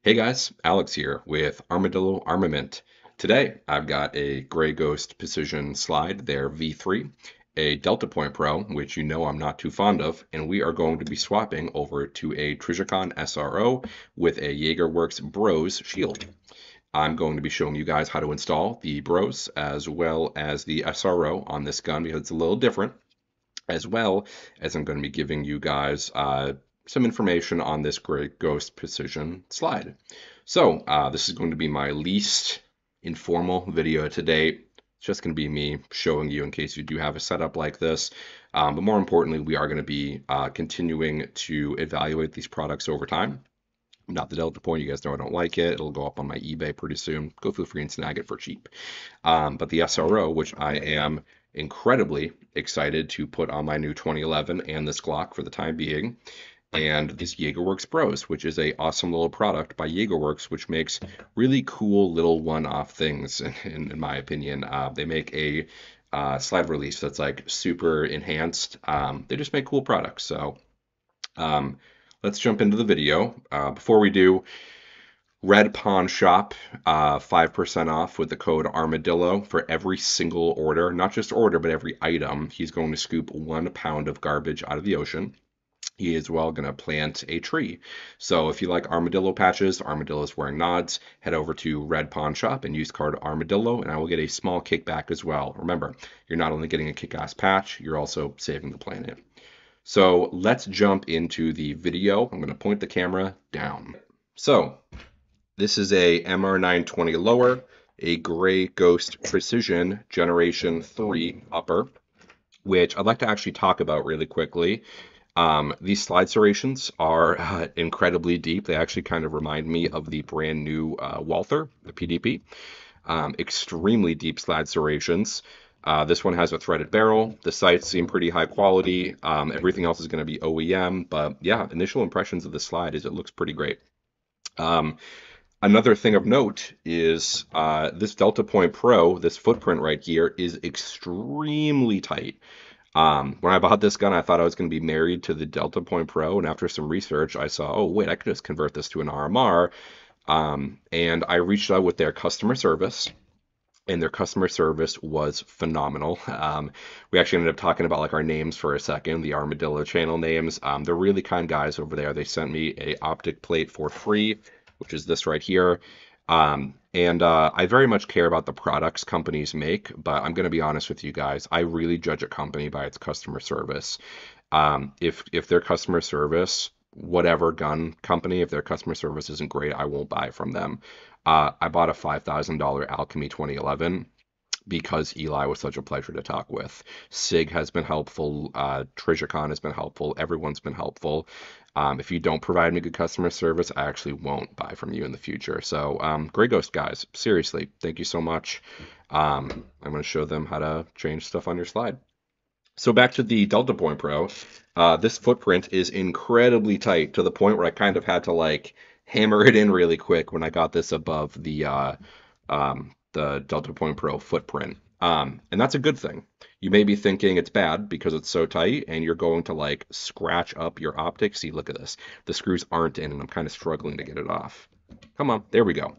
Hey guys, Alex here with Armadillo Armament. Today I've got a Gray Ghost Precision Slide, their V3, a Delta Point Pro, which you know I'm not too fond of, and we are going to be swapping over to a Trijicon SRO with a Jagerwerks B.R.O.S shield. I'm going to be showing you guys how to install the B.R.O.S as well as the SRO on this gun because it's a little different, as well as I'm going to be giving you guys some information on this Gray Ghost Precision slide. So this is going to be my least informal video to date. It's just going to be me showing you in case you do have a setup like this. But more importantly, we are going to be continuing to evaluate these products over time. Not the Delta Point, you guys know I don't like it. It'll go up on my eBay pretty soon. Go feel free and snag it for cheap. But the SRO, which I am incredibly excited to put on my new 2011 and this Glock for the time being, and this Jagerwerks B.R.O.S, which is a awesome little product by Jagerwerks, which makes really cool little one-off things, in my opinion. They make a slide release that's like super enhanced. They just make cool products. So let's jump into the video. Before we do, Red Pawn Shop, 5% off with the code Armadillo for every single order. Not just order, but every item. He's going to scoop 1 pound of garbage out of the ocean. He is well going to plant a tree. So if you like armadillo patches, armadillos wearing nods, head over to Red Pawn Shop and use code Armadillo, and I will get a small kickback as well. Remember, you're not only getting a kick-ass patch, you're also saving the planet. So let's jump into the video. I'm going to point the camera down. So this is a MR920 lower, a Gray Ghost Precision Generation 3 upper, which I'd like to actually talk about really quickly. These slide serrations are incredibly deep. They actually kind of remind me of the brand new Walther, the PDP. Extremely deep slide serrations. This one has a threaded barrel. The sights seem pretty high quality. Everything else is going to be OEM, but yeah, initial impressions of the slide is it looks pretty great. Another thing of note is this Delta Point Pro, this footprint right here, is extremely tight. When I bought this gun, I thought I was going to be married to the Delta Point Pro, and after some research, I saw, oh, wait, I could just convert this to an RMR. And I reached out with their customer service, and their customer service was phenomenal. We actually ended up talking about like our names for a second, the Armadillo channel names. They're really kind guys over there. They sent me a optic plate for free, which is this right here. And I very much care about the products companies make, but I'm going to be honest with you guys. I really judge a company by its customer service. If their customer service, whatever gun company, if their customer service isn't great, I won't buy from them. I bought a $5,000 Alchemy 2011 because Eli was such a pleasure to talk with. SIG has been helpful. Trijicon has been helpful. Everyone's been helpful. If you don't provide me good customer service, I actually won't buy from you in the future. So, Gray Ghost guys, seriously, thank you so much. I'm going to show them how to change stuff on your slide. So back to the Delta Point Pro. This footprint is incredibly tight to the point where I kind of had to like hammer it in really quick when I got this above the Delta Point Pro footprint. And that's a good thing. You may be thinking it's bad because it's so tight and you're going to like scratch up your optic. See, look at this. The screws aren't in and I'm kind of struggling to get it off. Come on, there we go.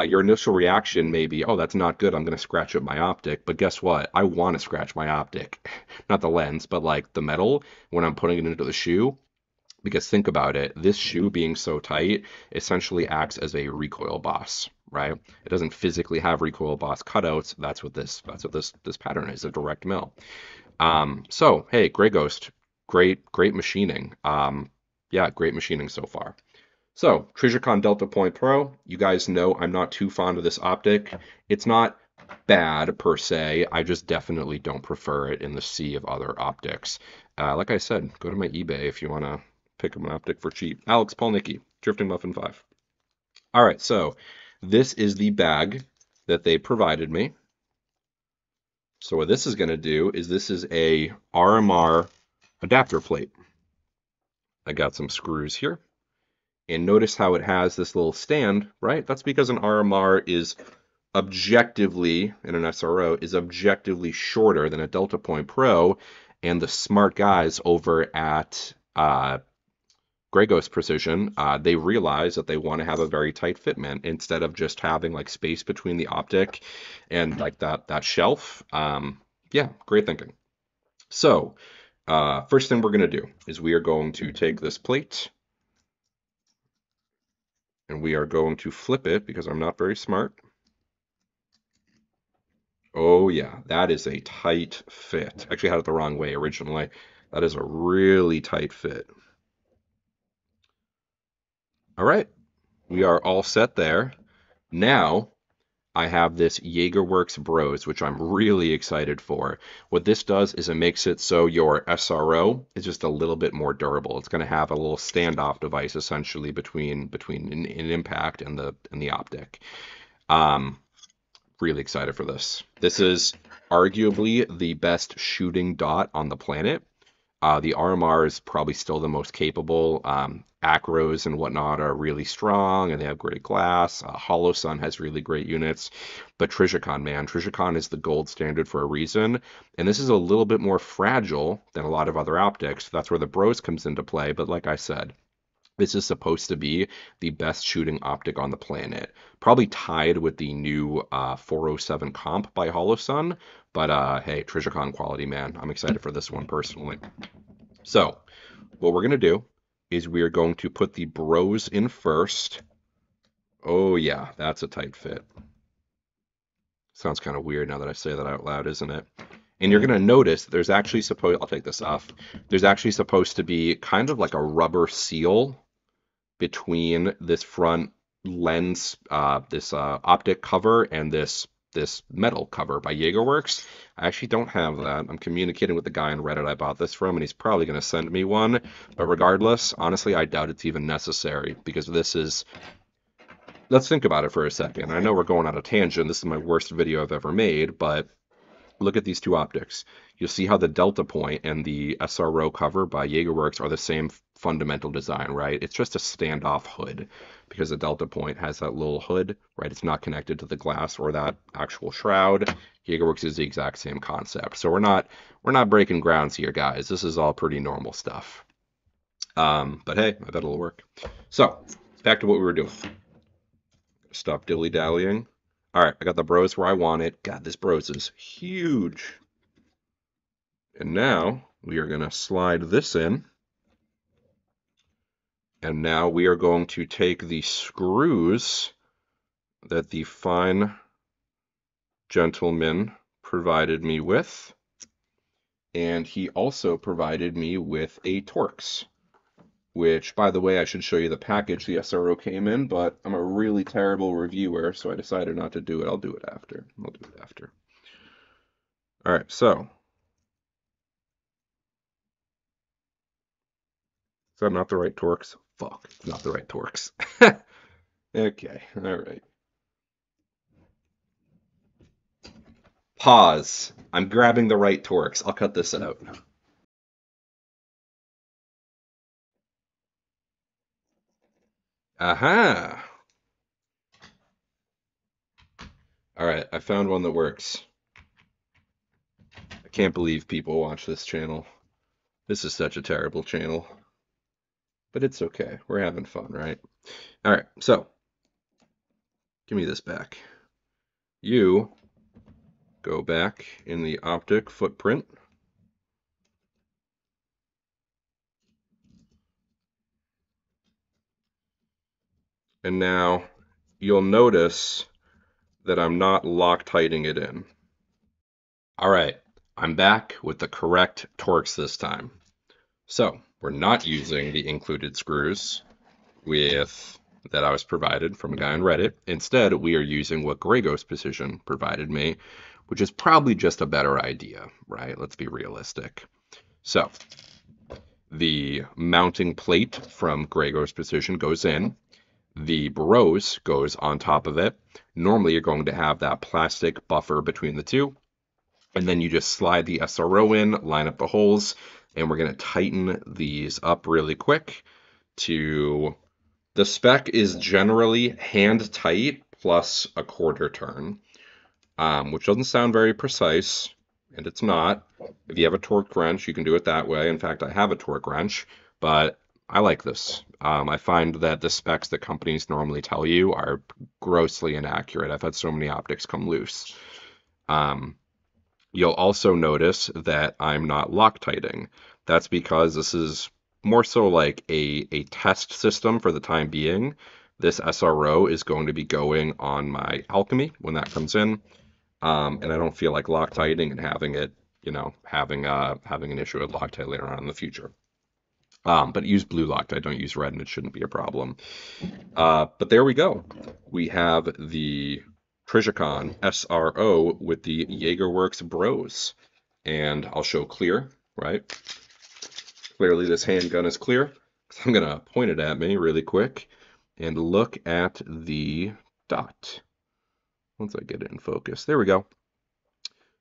Your initial reaction may be, oh, that's not good. I'm going to scratch up my optic. But guess what? I want to scratch my optic. Not the lens, but like the metal when I'm putting it into the shoe. Because think about it, this shoe being so tight essentially acts as a recoil boss, right? It doesn't physically have recoil boss cutouts. That's what this pattern is, a direct mill. So hey, Gray Ghost, great machining. Yeah, great machining so far. So Trijicon Delta Point Pro, you guys know I'm not too fond of this optic. It's not bad per se. I just definitely don't prefer it in the sea of other optics. Like I said, go to my eBay if you want to pick up an optic for cheap. Alex Polnicki, Drifting Muffin 5. All right, so this is the bag that they provided me. So what this is going to do is this is a RMR adapter plate. I got some screws here. And notice how it has this little stand, right? That's because an RMR is objectively, and an SRO is objectively shorter than a Delta Point Pro. And the smart guys over at Grey Ghost Precision, they realize that they want to have a very tight fitment instead of just having like space between the optic and like that shelf. Yeah, great thinking. So, first thing we're going to do is we are going to take this plate and we are going to flip it because I'm not very smart. Oh yeah, that is a tight fit. Actually, I had it the wrong way originally. That is a really tight fit. All right, we are all set there. Now I have this Jagerwerks B.R.O.S, which I'm really excited for. What this does is it makes it so your SRO is just a little bit more durable. It's going to have a little standoff device essentially between an impact and the optic. Um, really excited for this. This is arguably the best shooting dot on the planet. The RMR is probably still the most capable. Acros and whatnot are really strong and they have great glass. Hollow Sun has really great units. But Trijicon, man, Trijicon is the gold standard for a reason. And this is a little bit more fragile than a lot of other optics. That's where the B.R.O.S comes into play. But like I said, this is supposed to be the best shooting optic on the planet. Probably tied with the new 407 comp by Hollow Sun. But hey, Trijicon quality, man. I'm excited for this one personally. So, what we're going to do is we are going to put the B.R.O.S in first. Oh yeah, that's a tight fit. Sounds kind of weird now that I say that out loud, isn't it? And you're going to notice there's actually I'll take this off. There's actually supposed to be kind of like a rubber seal between this front lens, this optic cover and this metal cover by Jagerwerks. I actually don't have that. I'm communicating with the guy on Reddit I bought this from, and he's probably going to send me one. But regardless, honestly, I doubt it's even necessary because this is. Let's think about it for a second. I know we're going on a tangent. This is my worst video I've ever made, but look at these two optics. You'll see how the delta point and the SRO cover by Jagerwerks are the same fundamental design, right? It's just a standoff hood because the delta point has that little hood, right? It's not connected to the glass or that actual shroud. Jagerwerks is the exact same concept. So we're not breaking grounds here, guys. This is all pretty normal stuff. But hey, I bet it'll work. So back to what we were doing. Stop dilly-dallying. All right, I got the B.R.O.S where I want it. God, this B.R.O.S is huge. And now we are going to slide this in. And now we are going to take the screws that the fine gentleman provided me with. And he also provided me with a Torx, which, by the way, I should show you the package the SRO came in, but I'm a really terrible reviewer, so I decided not to do it. I'll do it after. All right, so. Is that not the right Torx? Fuck, it's not the right Torx. Okay, all right. Pause. I'm grabbing the right Torx. I'll cut this out. Aha! All right, I found one that works. I can't believe people watch this channel. This is such a terrible channel. But it's okay. We're having fun, right? All right, so give me this back. You go back in the optic footprint. And now you'll notice that I'm not Loctiting it in. All right, I'm back with the correct Torx this time. So we're not using the included screws that I was provided from a guy on Reddit. Instead, we are using what Grey Ghost Precision provided me, which is probably just a better idea, right? Let's be realistic. So the mounting plate from Grey Ghost Precision goes in. The B.R.O.S goes on top of it. Normally, you're going to have that plastic buffer between the two. And then you just slide the SRO in, line up the holes, and we're going to tighten these up really quick to... The spec is generally hand tight plus a quarter turn, which doesn't sound very precise, and it's not. If you have a torque wrench, you can do it that way. In fact, I have a torque wrench, but I like this. I find that the specs that companies normally tell you are grossly inaccurate. I've had so many optics come loose. Um, You'll also notice that I'm not Loctiting. That's because this is more so like a test system for the time being. This SRO is going to be going on my Alchemy when that comes in. And I don't feel like Loctiting and having it, having an issue with Loctite later on in the future. But use blue Loctite, don't use red, and it shouldn't be a problem. But there we go. We have the Trijicon SRO with the Jagerwerks B.R.O.S. And I'll show clear, right? Clearly this handgun is clear. So I'm going to point it at me really quick and look at the dot. Once I get it in focus. There we go.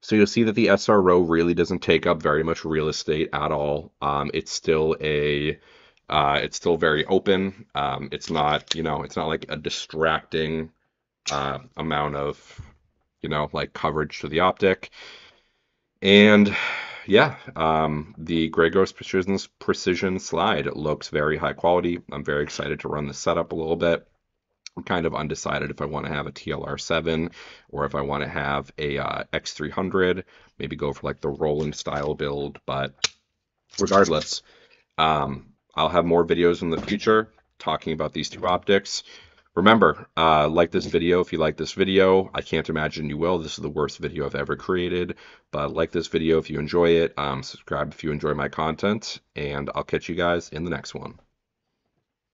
So you'll see that the SRO really doesn't take up very much real estate at all. It's still very open. It's not, it's not like a distracting amount of, like coverage to the optic. And yeah, the Grey Ghost Precision slide looks very high quality. I'm very excited to run the setup a little bit. I'm kind of undecided if I want to have a TLR7 or if I want to have a X300, maybe go for like the Roland style build. But regardless, I'll have more videos in the future talking about these two optics. Remember, like this video if you like this video. I can't imagine you will. This is the worst video I've ever created. But like this video if you enjoy it. Subscribe if you enjoy my content. And I'll catch you guys in the next one.